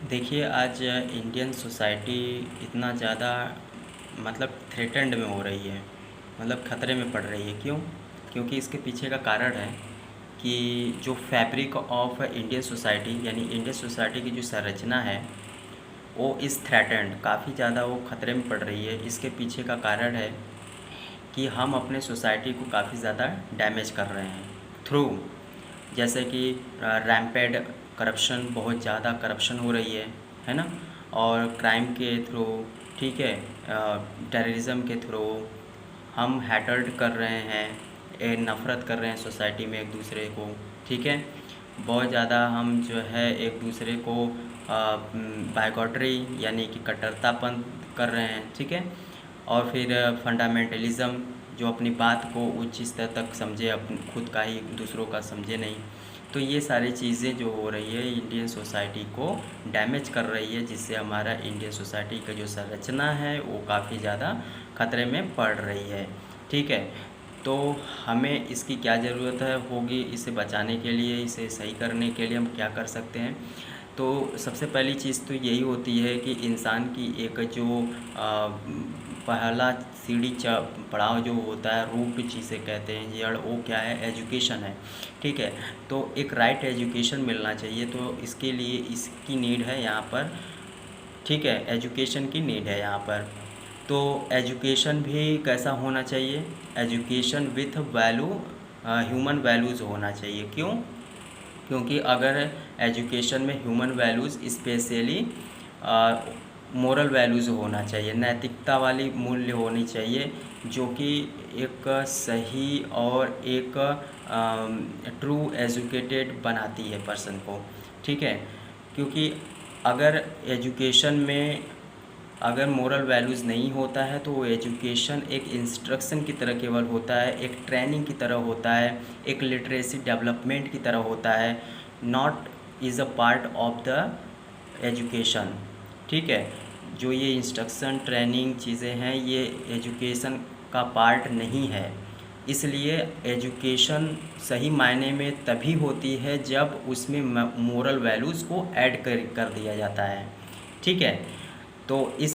देखिए, आज Indian society इतना ज़्यादा मतलब थ्रेटेंड में हो रही है, मतलब ख़तरे में पड़ रही है। क्यों? क्योंकि इसके पीछे का कारण है कि जो फैब्रिक ऑफ इंडियन सोसाइटी यानी इंडियन सोसाइटी की जो संरचना है, वो इस थ्रेटेंड काफ़ी ज़्यादा वो ख़तरे में पड़ रही है। इसके पीछे का कारण है कि हम अपने सोसाइटी को काफ़ी ज़्यादा डैमेज कर रहे हैं थ्रू, जैसे कि रैम्पेड करप्शन, बहुत ज़्यादा करप्शन हो रही है ना। और क्राइम के थ्रू, ठीक है, टेररिज्म के थ्रू हम हैटर्ड कर रहे हैं, नफ़रत कर रहे हैं सोसाइटी में एक दूसरे को, ठीक है। बहुत ज़्यादा हम जो है एक दूसरे को बाइगॉटरी यानी कि कट्टरतापन कर रहे हैं, ठीक है। और फिर फंडामेंटलिज़म, जो अपनी बात को उच्च स्तर तक समझे, अपन खुद का ही दूसरों का समझे नहीं। तो ये सारी चीज़ें जो हो रही है इंडियन सोसाइटी को डैमेज कर रही है, जिससे हमारा इंडियन सोसाइटी का जो संरचना है वो काफ़ी ज़्यादा ख़तरे में पड़ रही है, ठीक है। तो हमें इसकी क्या ज़रूरत है होगी, इसे बचाने के लिए, इसे सही करने के लिए हम क्या कर सकते हैं। तो सबसे पहली चीज़ तो यही होती है कि इंसान की एक जो पहला सीढ़ी पड़ाव जो होता है, रूट जिसे कहते हैं, जड़, वो क्या है, एजुकेशन है, ठीक है। तो एक राइट एजुकेशन मिलना चाहिए, तो इसके लिए इसकी नीड है यहाँ पर, ठीक है, एजुकेशन की नीड है यहाँ पर। तो एजुकेशन भी कैसा होना चाहिए, education with value, human values होना चाहिए। क्यों? क्योंकि अगर एजुकेशन में human values, specially moral values होना चाहिए, नैतिकता वाली मूल्य होनी चाहिए, जो कि एक सही और एक ट्रू एजुकेटेड बनाती है पर्सन को, ठीक है। क्योंकि अगर एजुकेशन में अगर मोरल वैल्यूज़ नहीं होता है तो वो एजुकेशन एक इंस्ट्रक्शन की तरह केवल होता है, एक ट्रेनिंग की तरह होता है, एक लिटरेसी डेवलपमेंट की तरह होता है, not is a part of the education, ठीक है। जो ये इंस्ट्रक्शन, ट्रेनिंग चीज़ें हैं, ये एजुकेशन का पार्ट नहीं है। इसलिए एजुकेशन सही मायने में तभी होती है जब उसमें मोरल वैल्यूज़ को ऐड कर दिया जाता है, ठीक है। तो इस